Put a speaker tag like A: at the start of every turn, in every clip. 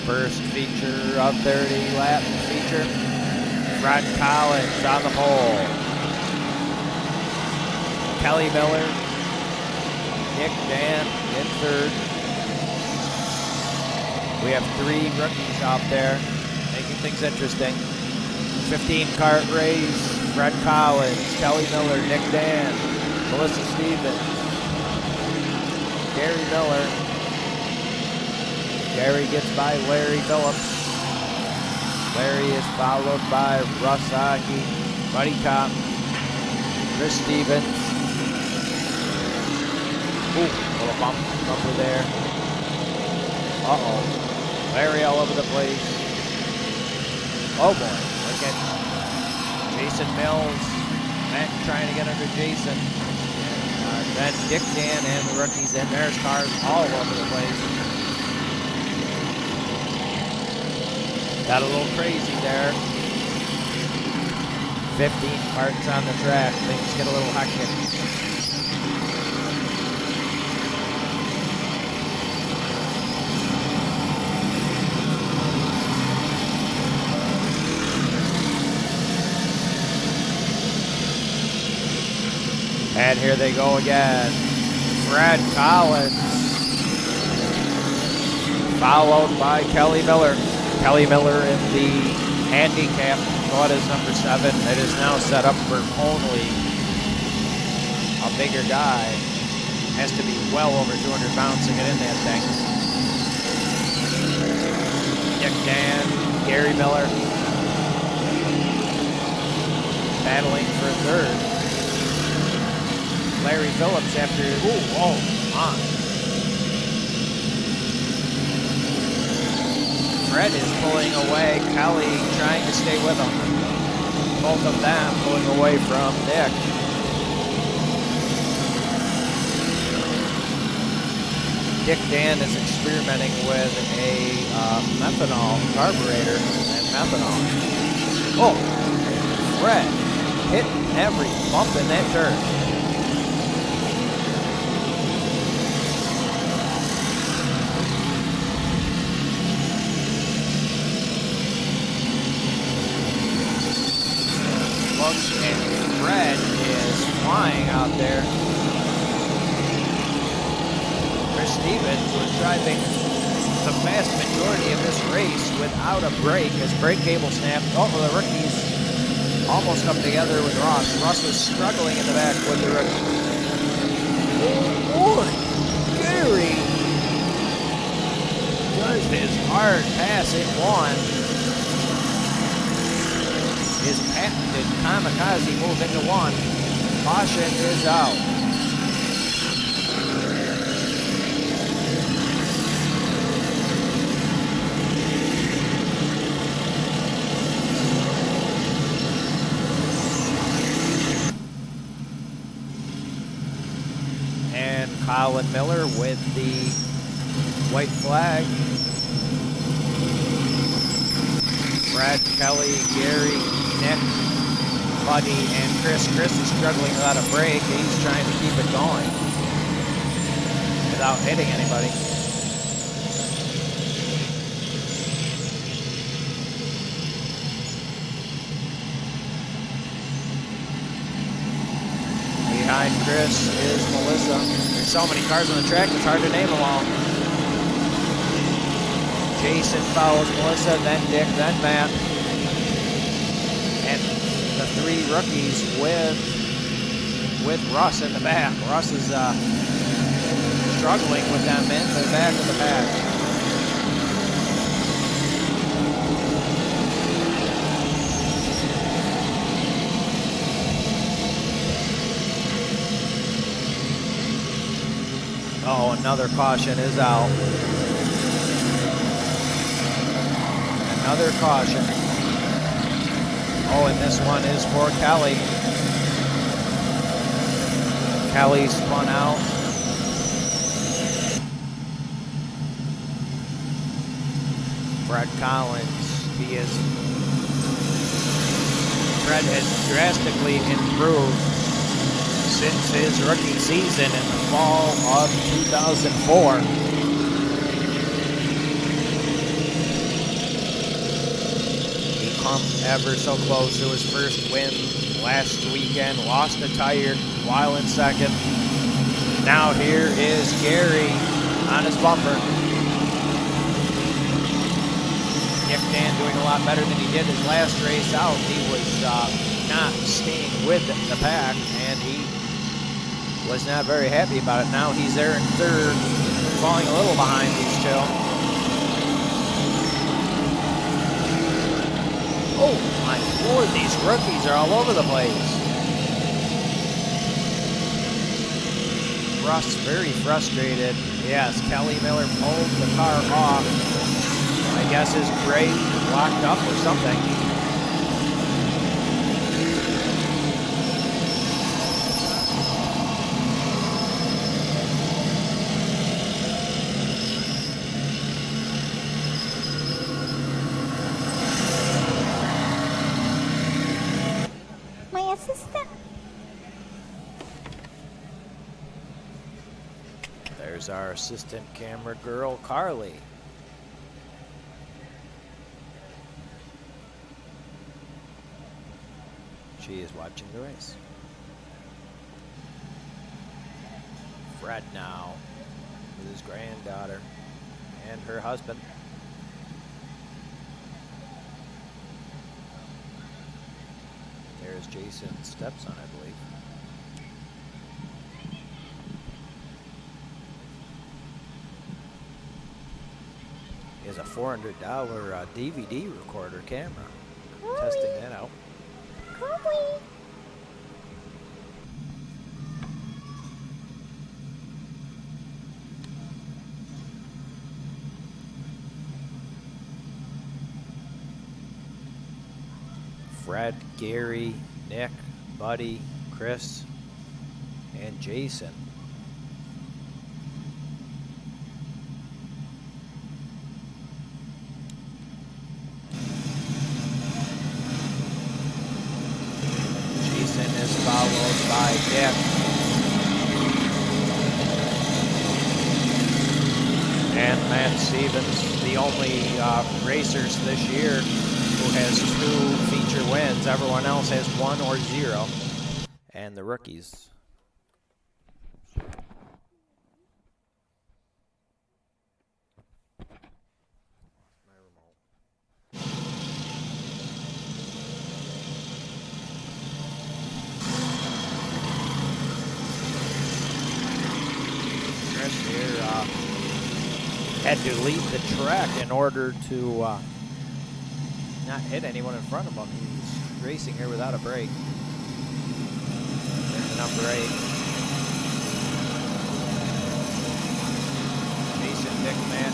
A: First feature of 30-lap feature. Fred Collins on the pole. Kelly Miller, Nick Dan in third. We have 3 rookies out there, making things interesting. 15-kart race. Fred Collins, Kelly Miller, Nick Dan, Melissa Stevens, Gary Miller. Gary gets by Larry Phillips. Larry is followed by Russ Aki, Buddy Kopp, Chris Stevens. Ooh, little bumper there. Uh-oh. Larry all over the place. Oh boy, look at Jason Mills. Matt trying to get under Jason. Then Dick Dan and the rookies, and there's cars all over the place. Got a little crazy there. 15 parts on the track. Things get a little hectic. And here they go again. Fred Collins, followed by Kelly Miller. Kelly Miller in the handicap spot is number 7. It is now set up for only a bigger guy. Has to be well over 200 pounds to get in that thing. Nick Dan, Gary Miller, battling for third. Larry Phillips after, on. Fred is pulling away. Kelly trying to stay with him. Both of them pulling away from Nick. Dick Dan is experimenting with a methanol carburetor and methanol. Oh, Fred hitting every bump in that turn. And Fred is flying out there. Chris Stevens was driving the vast majority of this race without a brake as brake cable snapped. Oh, the rookies almost come together with Ross. Ross was struggling in the back with the rookie. Oh, Gary does his hard pass in one. His patented kamikaze move into one. Caution is out. And Colin Miller with the white flag. Brad, Kelly, Gary, Nick, Buddy, and Chris. Chris is struggling without a brake. He's trying to keep it going without hitting anybody. Behind Chris is Melissa. There's so many cars on the track, it's hard to name them all. Jason follows Melissa, then Dick, then Matt. And the 3 rookies with Russ in the back. Russ is struggling with them in the back of the pack. Oh, another caution is out. Another caution. Oh, and this one is for Kelly. Kelly spun out. Fred Collins, Fred has drastically improved since his rookie season in the fall of 2004. come ever so close to his first win last weekend. Lost a tire while in second. Now here is Gary on his bumper. Nick Dan doing a lot better than he did his last race out. He was not staying with the pack, and he was not very happy about it. Now he's there in third, falling a little behind these two. Oh my Lord, these rookies are all over the place. Russ very frustrated. Yes, Kelly Miller pulled the car off. I guess his brake locked up or something.
B: My assistant.
A: There's our assistant camera girl, Carly. She is watching the race. Fred now with his granddaughter and her husband. There's Jason's stepson, I believe. He has a $400 DVD recorder camera. Testing that out. Fred, Gary, Nick, Buddy, Chris, and Jason. Jason is followed by Nick. And Matt Stevens, the only racers this year who has 2 feature wins. Everyone else has 1 or 0. And the rookies. My remote. Chris here had to leave the track in order to not hit anyone in front of him. He's racing here without a brake. There's number 8. Jason, Nick, Matt,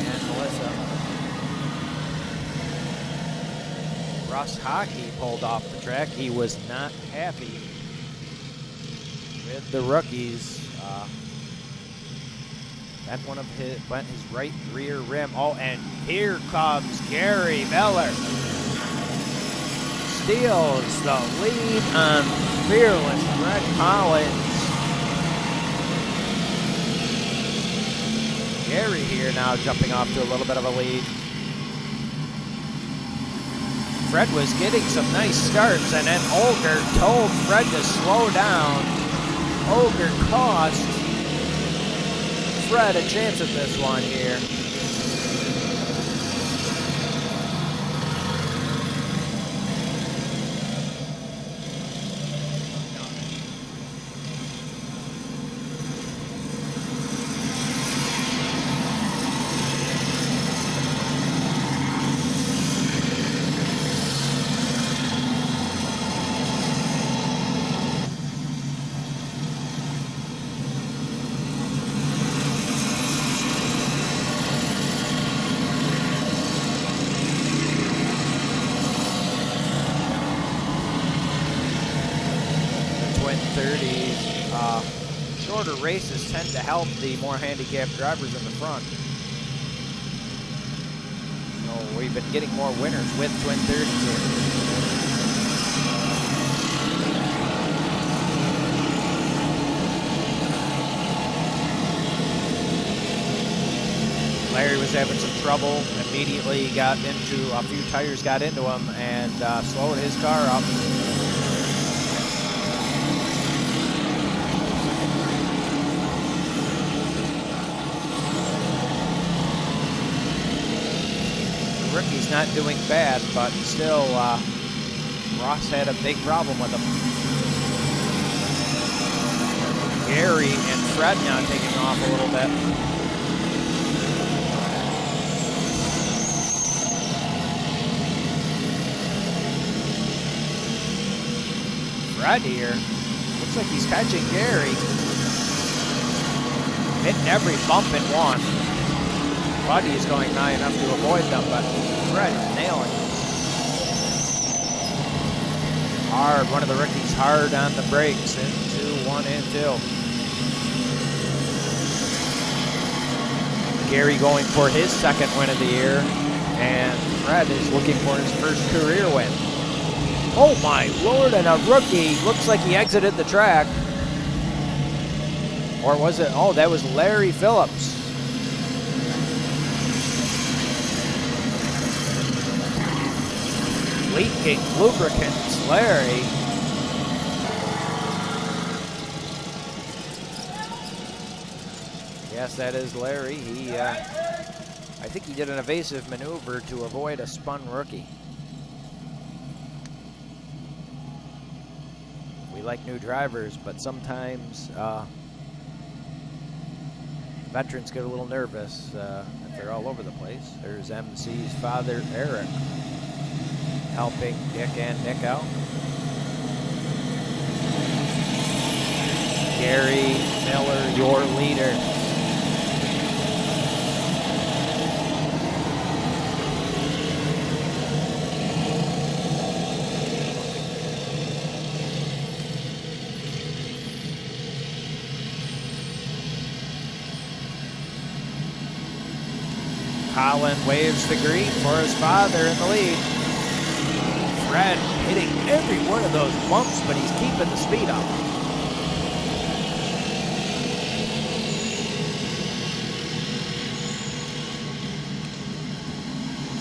A: and Melissa. Russ Hockey pulled off the track. He was not happy with the rookies. Went his right rear rim. Oh, and here comes Gary Miller. Steals the lead on fearless Greg Collins. Gary here now jumping off to a little bit of a lead. Fred was getting some nice starts, and then Olger told Fred to slow down. Olger cost Fred a chance at this one here. Shorter races tend to help the more handicapped drivers in the front. So we've been getting more winners with twin 30s here. Larry was having some trouble. Immediately got into a few tires, got into him, and slowed his car up. The rookie's not doing bad, but still, Ross had a big problem with him. Gary and Fred now taking off a little bit. Fred here, looks like he's catching Gary. Hitting every bump in one. Buddy is going high enough to avoid them, but Fred is nailing it. Hard, one of the rookies hard on the brakes into 1 and 2. Gary going for his second win of the year, and Fred is looking for his first career win. Oh my Lord, and a rookie, looks like he exited the track. Or was it, oh, that was Larry Phillips. Leaking lubricants, Larry. Yes, that is Larry. He, I think he did an evasive maneuver to avoid a spun rookie. We like new drivers, but sometimes veterans get a little nervous if they're all over the place. There's MC's father, Eric, helping Dick and Nick out. Gary Miller, your leader. Colin waves the green for his father in the lead. Fred hitting every one of those bumps, but he's keeping the speed up.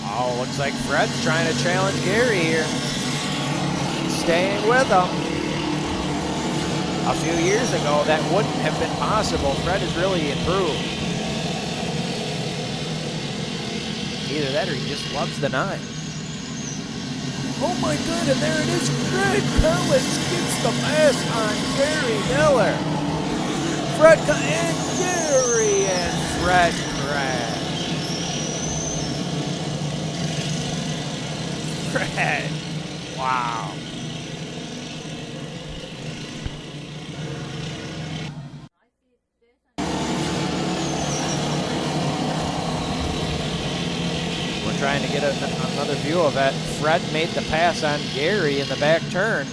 A: Oh, looks like Fred's trying to challenge Gary here. He's staying with him. A few years ago, that wouldn't have been possible. Fred has really improved. Either that or he just loves the 9. Oh my God, and there it is. Fred Collins gets the pass on Gary Miller. And Gary and Fred crash. Fred, wow. Trying to get another view of it. Fred made the pass on Gary in the back turn.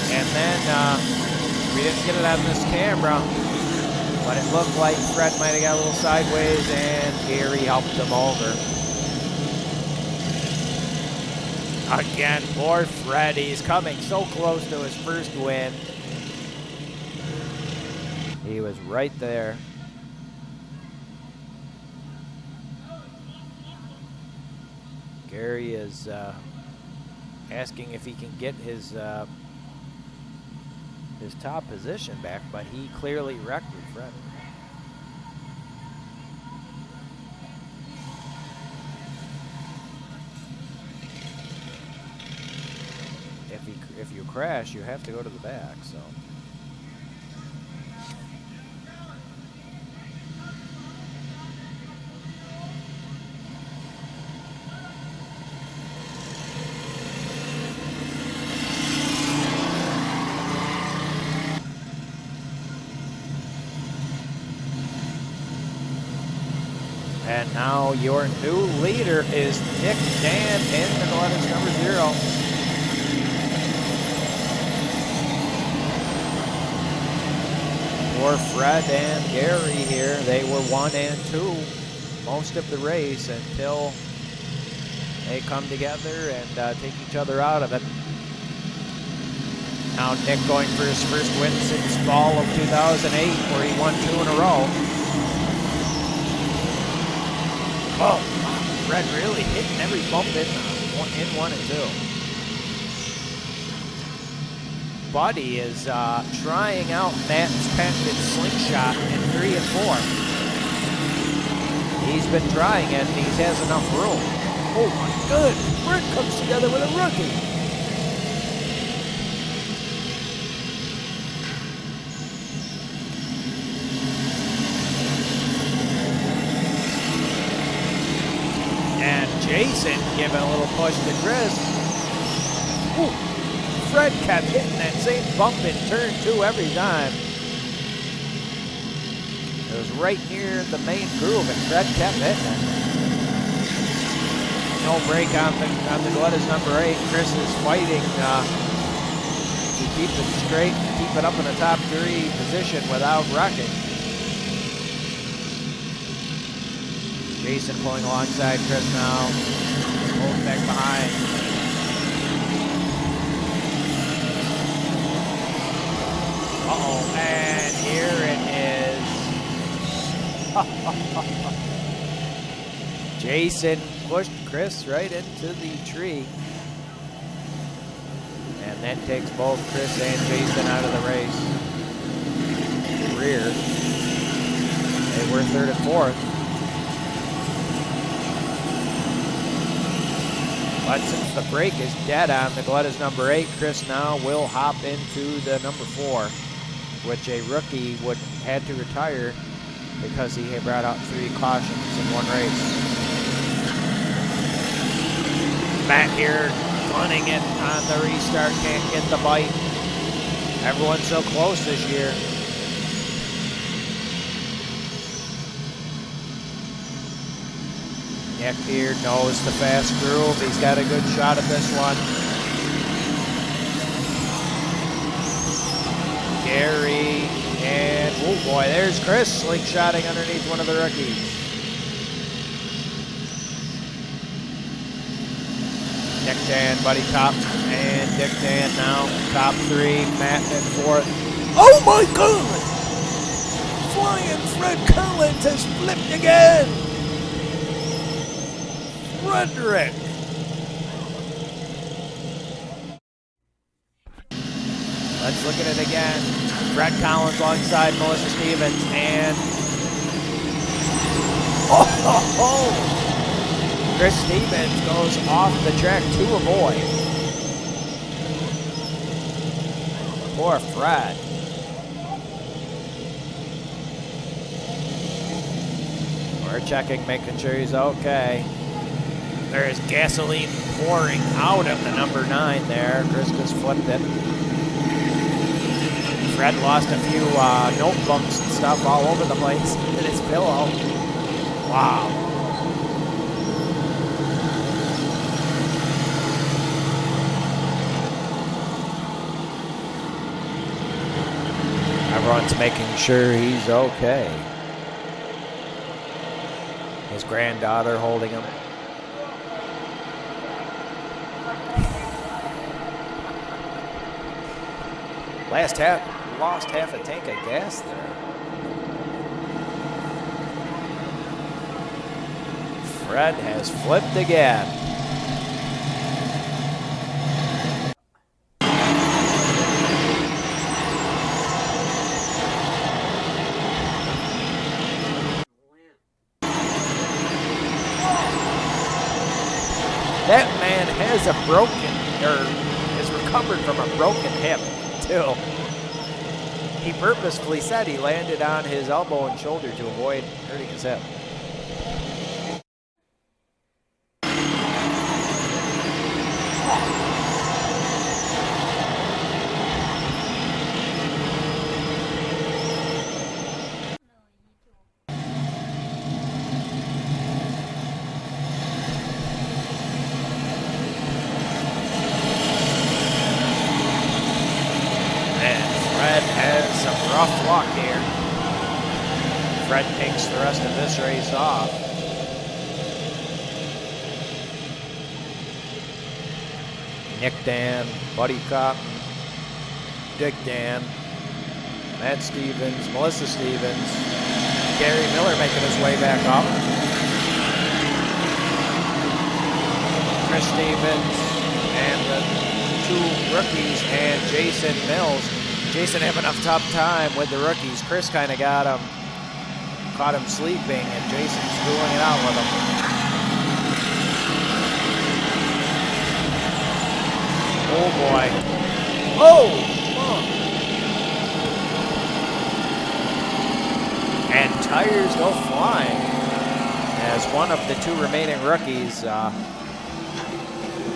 A: And then we didn't get it on this camera, but it looked like Fred might have got a little sideways and Gary helped him over. Again, poor Fred. He's coming so close to his first win. He was right there. Gary is asking if he can get his top position back, but he clearly wrecked with Fred. If you crash, you have to go to the back. So. And now your new leader is Nick Dan in the Galletta's number 0. For Fred and Gary here, they were 1 and 2 most of the race until they come together and take each other out of it. Now Nick going for his first win since fall of 2008, where he won 2 in a row. Oh, Fred really hitting every bump in 1 and 2. Buddy is trying out Matt's patented slingshot in 3 and 4. He's been trying it, and he has enough room. Oh my good! Fred comes together with a rookie. And Jason giving a little push to Chris. Ooh. Fred kept hitting that same bump in turn 2 every time. It was right near the main groove, and Fred kept hitting it. No break on the Galletta's number 8. Chris is fighting to keep it straight, keep it up in the top 3 position without wrecking. Jason pulling alongside Chris now. Pulling back behind. Uh-oh, and here it is. Jason pushed Chris right into the tree. And that takes both Chris and Jason out of the race. Rear. They were 3rd and 4th. But since the brake is dead on the Galetta's number 8, Chris now will hop into the number 4, which a rookie would had to retire because he had brought out 3 cautions in 1 race. Matt here gunning it on the restart, can't get the bite. Everyone's so close this year. Nick here knows the fast groove. He's got a good shot at this one. Gary, and oh boy, there's Chris slingshotting underneath one of the rookies. Nick Dan, Buddy top, and Dick Dan now top 3, Matt in 4th. Oh my God! Flying Fred Collins has flipped again! Frederick! Let's look at it again. Fred Collins alongside Melissa Stevens, and Chris Stevens goes off the track to avoid. Poor Fred. We're checking, making sure he's okay. There is gasoline pouring out of the number 9 there. Chris just flipped it. Fred lost a few notebooks and stuff all over the place in his pillow. Wow. Everyone's making sure he's okay. His granddaughter holding him. Lost half a tank of gas there. Fred has flipped again. That man has a broken, or is recovered from a broken hip, too. He purposefully said he landed on his elbow and shoulder to avoid hurting his hip. Rough luck here. Fred takes the rest of this race off. Nick Dan, Buddy Cotton, Dick Dan, Matt Stevens, Melissa Stevens, Gary Miller making his way back up. Chris Stevens and the two rookies and Jason Mills. Jason having a tough time with the rookies. Chris kind of got him, caught him sleeping, and Jason's dueling it out with him. Oh boy. Oh! And tires go flying as one of the two remaining rookies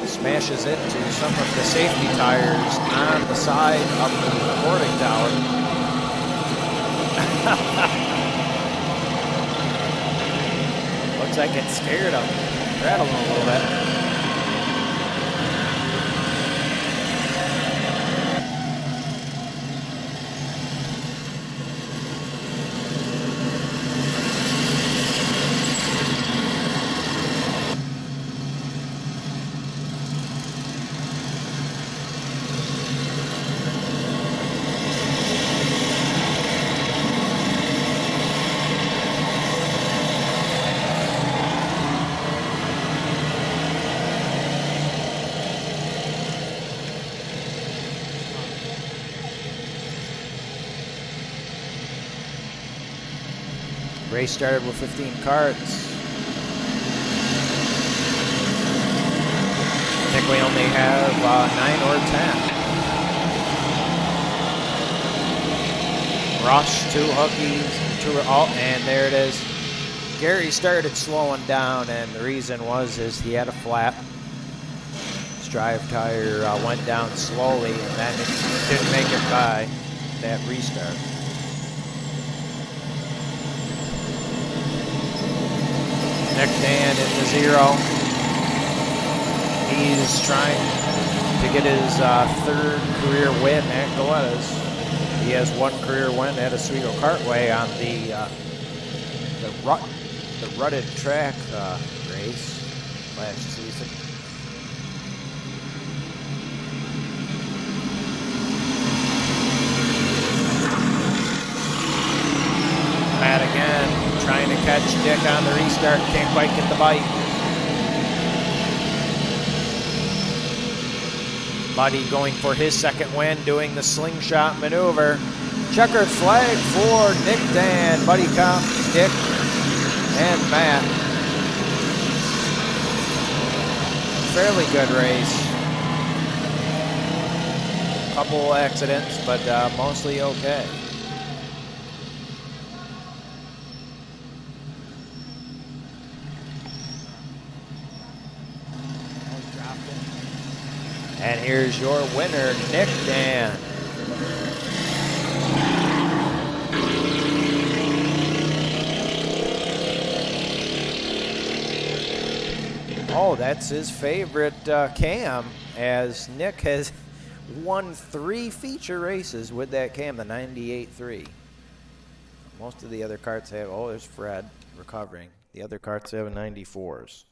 A: smashes into some of the safety tires on the side of the recording tower. Looks like it scared him, rattled him a little bit. Race started with 15 karts. I think we only have 9 or 10. Rush, 2 hookies, and there it is. Gary started slowing down, and the reason is he had a flat. His drive tire went down slowly, and then it didn't make it by that restart. Nick Dan into 0. He's trying to get his 3rd career win at Galletta's. He has 1 career win at Oswego Kartway on the rutted track race last season. Matt again. Trying to catch Dick on the restart, can't quite get the bite. Buddy going for his 2nd win, doing the slingshot maneuver. Checkered flag for Nick Dan, Buddy Comp, Dick, and Matt. Fairly good race. Couple accidents, but mostly okay. And here's your winner, Nick Dan. Oh, that's his favorite cam, as Nick has won 3 feature races with that cam, the 98.3. Most of the other karts have, oh, there's Fred recovering. The other karts have 94s.